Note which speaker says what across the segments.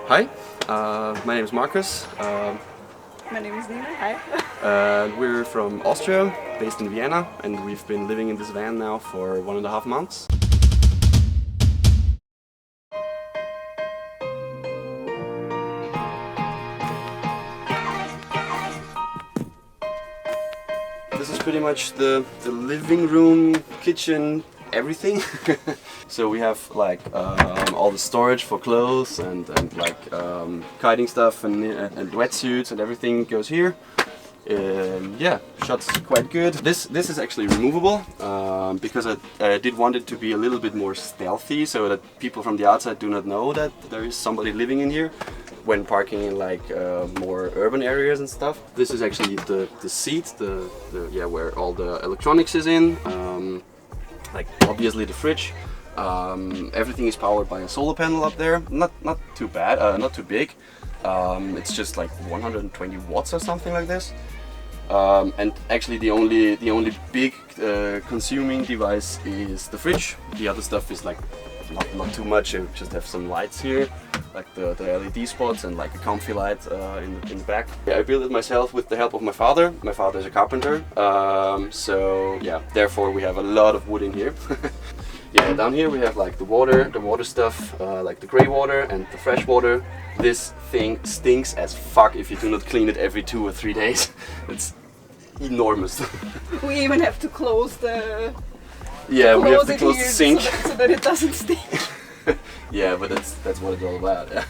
Speaker 1: Hi, my name is Marcus.
Speaker 2: My name is Nina. Hi.
Speaker 1: We're from Austria, based in Vienna, and we've been living in this van now for 1.5 months. This is pretty much the living room, kitchen, everything. So we have like all the storage for clothes and like kiting stuff and wetsuits and everything goes here. Yeah, shuts quite good. This is actually removable because I did want it to be a little bit more stealthy, so that people from the outside do not know that there is somebody living in here when parking in like more urban areas and stuff. This is actually the seat, yeah, where all the electronics is in. Like obviously the fridge. Everything is powered by a solar panel up there. Not too bad, not too big. It's just like 120 watts or something like this. And actually the only big consuming device is the fridge. The other stuff is like not too much. You just have some lights here, like the LED spots and like a comfy light in the back. Yeah, I built it myself with the help of my father. My father is a carpenter, so yeah, therefore we have a lot of wood in here. Yeah, down here we have like the water stuff, like the grey water and the fresh water. This thing stinks as fuck if you do not clean it every 2 or 3 days. It's enormous.
Speaker 2: We even have to close the.
Speaker 1: Yeah, we have to close the sink
Speaker 2: so that it doesn't stink.
Speaker 1: Yeah, but that's what it's all about. Yeah,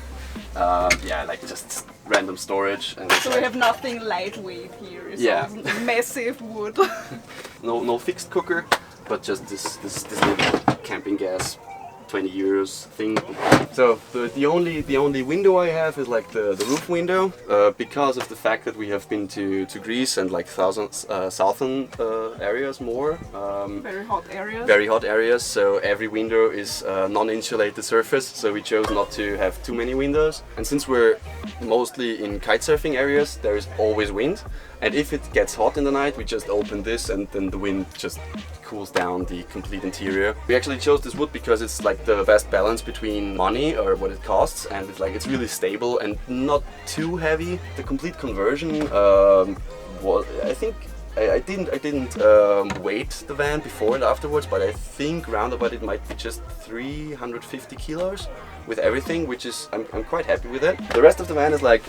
Speaker 1: yeah, like just random storage. And
Speaker 2: so we have nothing lightweight here. It's
Speaker 1: yeah,
Speaker 2: all massive wood.
Speaker 1: No fixed cooker, but just this little camping gas, 20 euros thing. So the only window I have is like the roof window, because of the fact that we have been to Greece and like southern areas more.
Speaker 2: Very hot areas.
Speaker 1: Very hot areas. So every window is non-insulated surface. So we chose not to have too many windows. And since we're mostly in kitesurfing areas, there is always wind. And if it gets hot in the night, we just open this and then the wind just cools down the complete interior. We actually chose this wood because it's like the best balance between money or what it costs, and it's really stable and not too heavy. The complete conversion was, I think, I didn't weight the van before and afterwards, but I think roundabout it might be just 350 kilos with everything, which is I'm quite happy with it. The rest of the van is like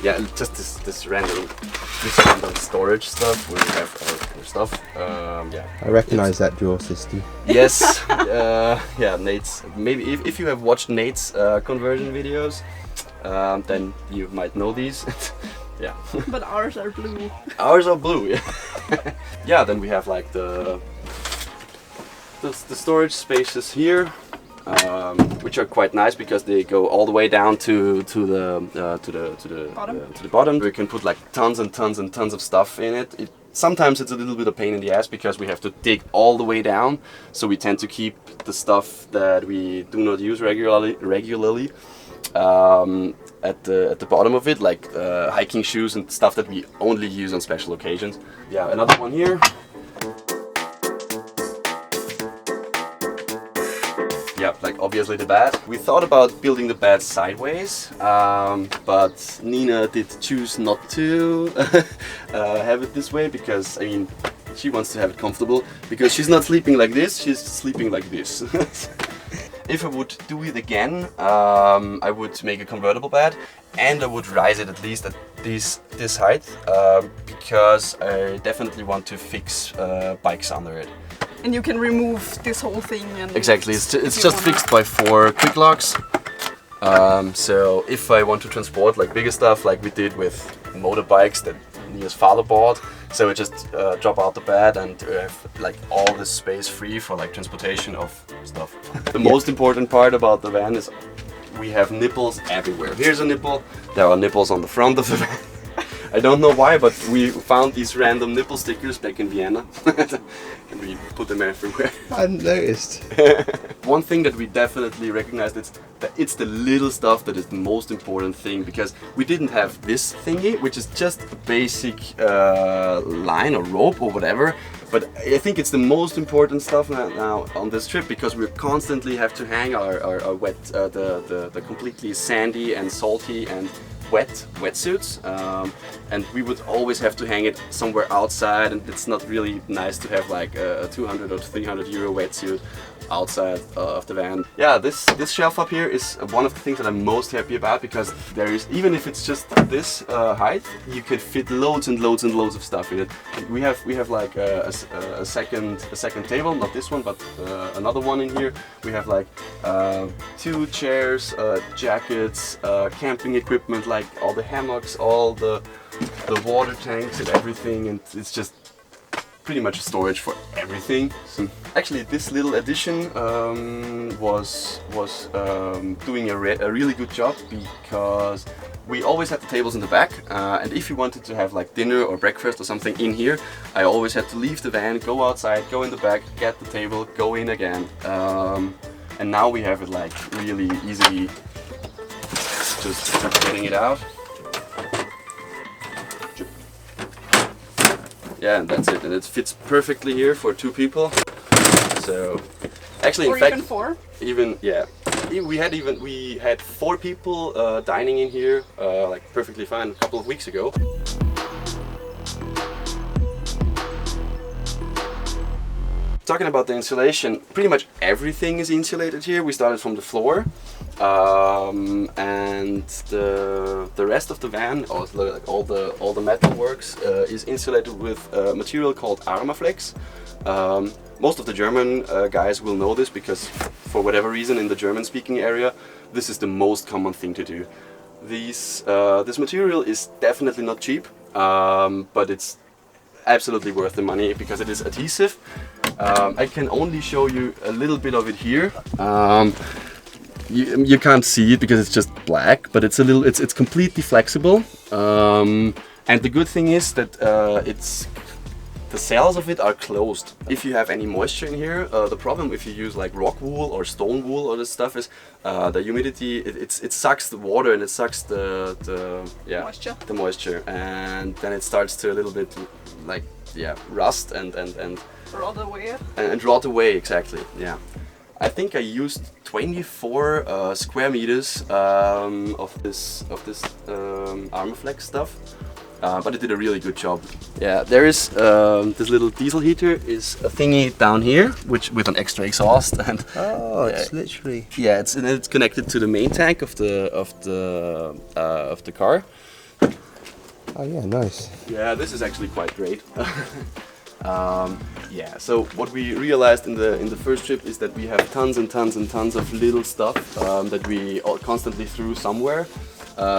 Speaker 1: yeah, just this random storage stuff where we have our stuff. Yeah,
Speaker 3: I recognize that drawer system.
Speaker 1: Yes, yeah, Nate's. Maybe if you have watched Nate's conversion videos, then you might know these. Yeah.
Speaker 2: But ours are blue.
Speaker 1: Ours are blue, yeah. Yeah, then we have like the storage spaces here, which are quite nice because they go all the way down to the bottom. We can put like tons and tons and tons of stuff in it. Sometimes it's a little bit of pain in the ass because we have to dig all the way down, so we tend to keep the stuff that we do not use regularly. At the bottom of it, like hiking shoes and stuff that we only use on special occasions. Yeah, another one here. Yeah, like obviously the bed. We thought about building the bed sideways, but Nina did choose not to have it this way because, I mean, she wants to have it comfortable because she's not sleeping like this, she's sleeping like this. If I would do it again, I would make a convertible bed and I would rise it at least at this height because I definitely want to fix bikes under it.
Speaker 2: And you can remove this whole thing. And
Speaker 1: exactly, it's just fixed by 4 quick locks. So if I want to transport like bigger stuff like we did with motorbikes that Nia's father bought, so we just drop out the bed and have like all this space free for like transportation of stuff. The most important part about the van is we have nipples everywhere. Here's a nipple, there are nipples on the front of the van. I don't know why, but we found these random nipple stickers back in Vienna and we put them everywhere.
Speaker 3: I hadn't noticed.
Speaker 1: One thing that we definitely recognized is that it's the little stuff that is the most important thing, because we didn't have this thingy, which is just a basic line or rope or whatever But I think it's the most important stuff now on this trip, because we constantly have to hang our wet, the completely sandy and salty and wet wetsuits, and we would always have to hang it somewhere outside, and it's not really nice to have like a 200 or 300 euro wetsuit outside of the van. Yeah, this shelf up here is one of the things that I'm most happy about, because there is, even if it's just this height, you can fit loads and loads and loads of stuff in it. We have like a second table, not this one, but another one in here. We have like 2 chairs, jackets, camping equipment, like all the hammocks, all the water tanks and everything, and it's just pretty much storage for everything. So actually, this little addition was doing a really good job, because we always had the tables in the back, and if you wanted to have like dinner or breakfast or something in here, I always had to leave the van, go outside, go in the back, get the table, go in again. And now we have it like really easily, just getting it out. Yeah, and that's it, and it fits perfectly here for 2 people. So, actually, in fact,
Speaker 2: even 4.
Speaker 1: Even yeah, we had 4 people dining in here, like perfectly fine a couple of weeks ago. Talking about the insulation, pretty much everything is insulated here. We started from the floor, and the rest of the van, like all the metal works, is insulated with a material called Armaflex. Most of the German guys will know this, because for whatever reason in the German-speaking area, this is the most common thing to do. This material is definitely not cheap, but it's absolutely worth the money, because it is adhesive. I can only show you a little bit of it here. You can't see it because it's just black, but it's completely flexible. And the good thing is that the cells of it are closed. If you have any moisture in here, the problem if you use like rock wool or stone wool or this stuff is the humidity. It sucks the water, and it sucks the moisture, and then it starts to a little bit like rust and
Speaker 2: Rot away.
Speaker 1: And rot away, exactly. Yeah. I think I used 24 square meters of this Armaflex stuff, but it did a really good job. Yeah, there is this little diesel heater is a thingy down here, which with an extra exhaust, and
Speaker 3: it's literally
Speaker 1: it's connected to the main tank of the car.
Speaker 3: Oh yeah, nice.
Speaker 1: Yeah, this is actually quite great. Yeah, so what we realized in the first trip is that we have tons and tons and tons of little stuff that we constantly threw somewhere.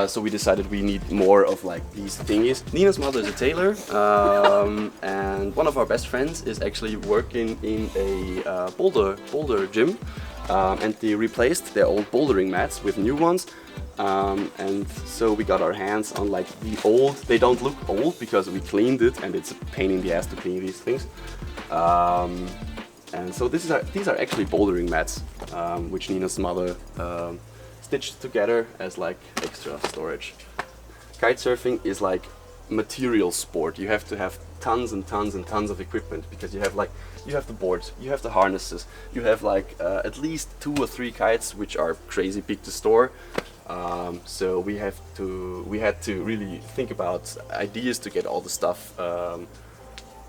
Speaker 1: So we decided we need more of like these thingies. Nina's mother is a tailor, and one of our best friends is actually working in a boulder gym, and they replaced their old bouldering mats with new ones. And so we got our hands on like the old. They don't look old because we cleaned it, and it's a pain in the ass to clean these things. And so these are actually bouldering mats, which Nina's mother stitched together as like extra storage. Kitesurfing is like material sport. You have to have tons and tons and tons of equipment, because you have the boards, you have the harnesses, you have like at least 2 or 3 kites, which are crazy big to store. So we had to really think about ideas to get all the stuff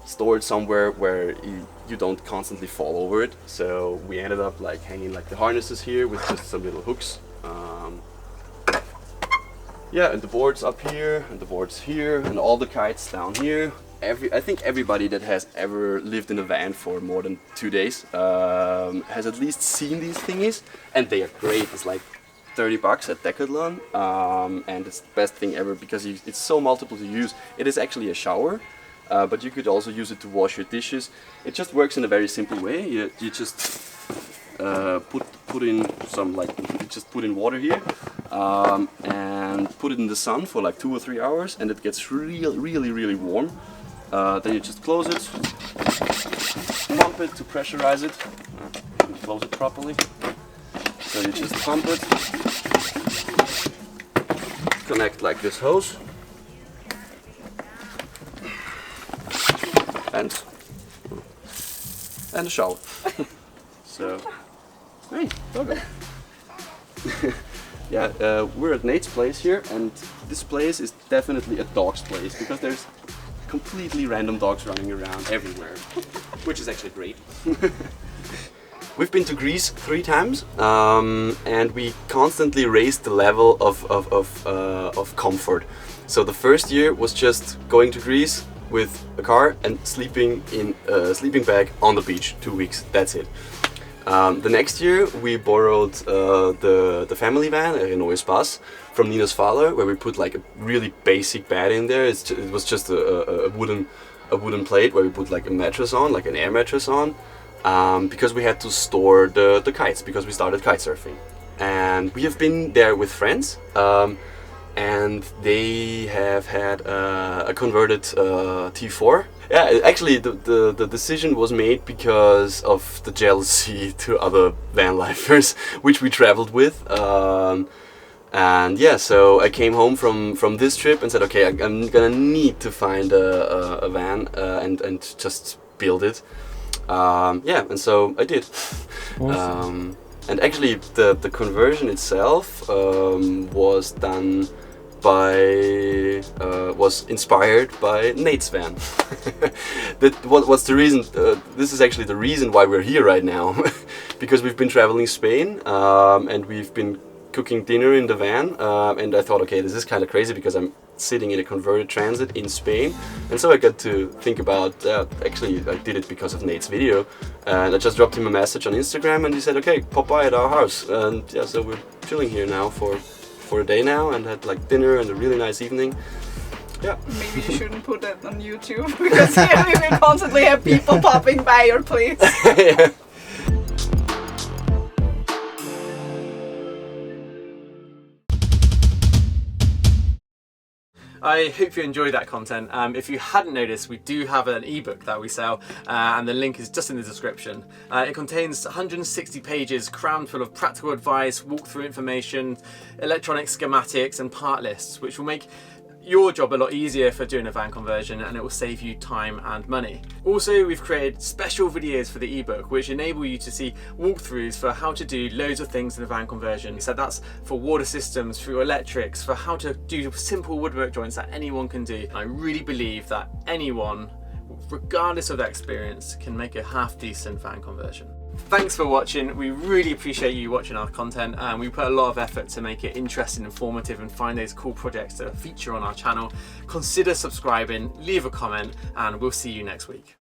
Speaker 1: stored somewhere where you don't constantly fall over it. So we ended up like hanging like the harnesses here with just some little hooks. Yeah, and the boards up here, and the boards here, and all the kites down here. I think everybody that has ever lived in a van for more than 2 days has at least seen these thingies, and they are great. It's like $30 at Decathlon, and it's the best thing ever because it's so multiple to use. It is actually a shower, but you could also use it to wash your dishes. It just works in a very simple way. You just put in some put in water here, and put it in the sun for like 2 or 3 hours, and it gets really warm. Then you just close it, pump it to pressurize it, and close it properly. So you just pump it, connect like this hose, and and a shower. So, hey, doggo. Yeah, we're at Nate's place here, and this place is definitely a dog's place because there's completely random dogs running around everywhere, which is actually great. We've been to Greece 3 times, and we constantly raised the level of comfort. So the first year was just going to Greece with a car and sleeping in a sleeping bag on the beach, 2 weeks, that's it. The next year we borrowed the family van, a Renault Espace, from Nina's father, where we put like a really basic bed in there. It was just a wooden plate where we put like a mattress on, like an air mattress on, because we had to store the kites, because we started kite surfing. And we have been there with friends, and they have had a converted T4. Yeah, actually the decision was made because of the jealousy to other van lifers which we traveled with. And yeah, so I came home from this trip and said, okay, I'm gonna need to find a van and just build it. Yeah, and so I did.
Speaker 3: Awesome.
Speaker 1: And actually the conversion itself was done was inspired by Nate's van. What's the reason? This is actually the reason why we're here right now, because we've been traveling Spain, and we've been cooking dinner in the van, and I thought, okay, this is kind of crazy because I'm sitting in a converted Transit in Spain, and so I got to think about, actually I did it because of Nate's video, and I just dropped him a message on Instagram and he said, okay, pop by at our house. And yeah, so we're chilling here now for a day now and had like dinner and a really nice evening. Yeah.
Speaker 2: Maybe you shouldn't put that on YouTube because here we will constantly have people popping by your place.
Speaker 1: Yeah.
Speaker 4: I hope you enjoyed that content. If you hadn't noticed, we do have an ebook that we sell, and the link is just in the description. It contains 160 pages crammed full of practical advice, walkthrough information, electronic schematics and part lists, which will make your job a lot easier for doing a van conversion, and it will save you time and money. Also, we've created special videos for the ebook which enable you to see walkthroughs for how to do loads of things in a van conversion. So that's for water systems, for your electrics, for how to do simple woodwork joints that anyone can do. I really believe that anyone, regardless of their experience, can make a half decent van conversion. Thanks for watching. We really appreciate you watching our content, and we put a lot of effort to make it interesting, informative, and find those cool projects that feature on our channel. Consider subscribing, leave a comment, and we'll see you next week.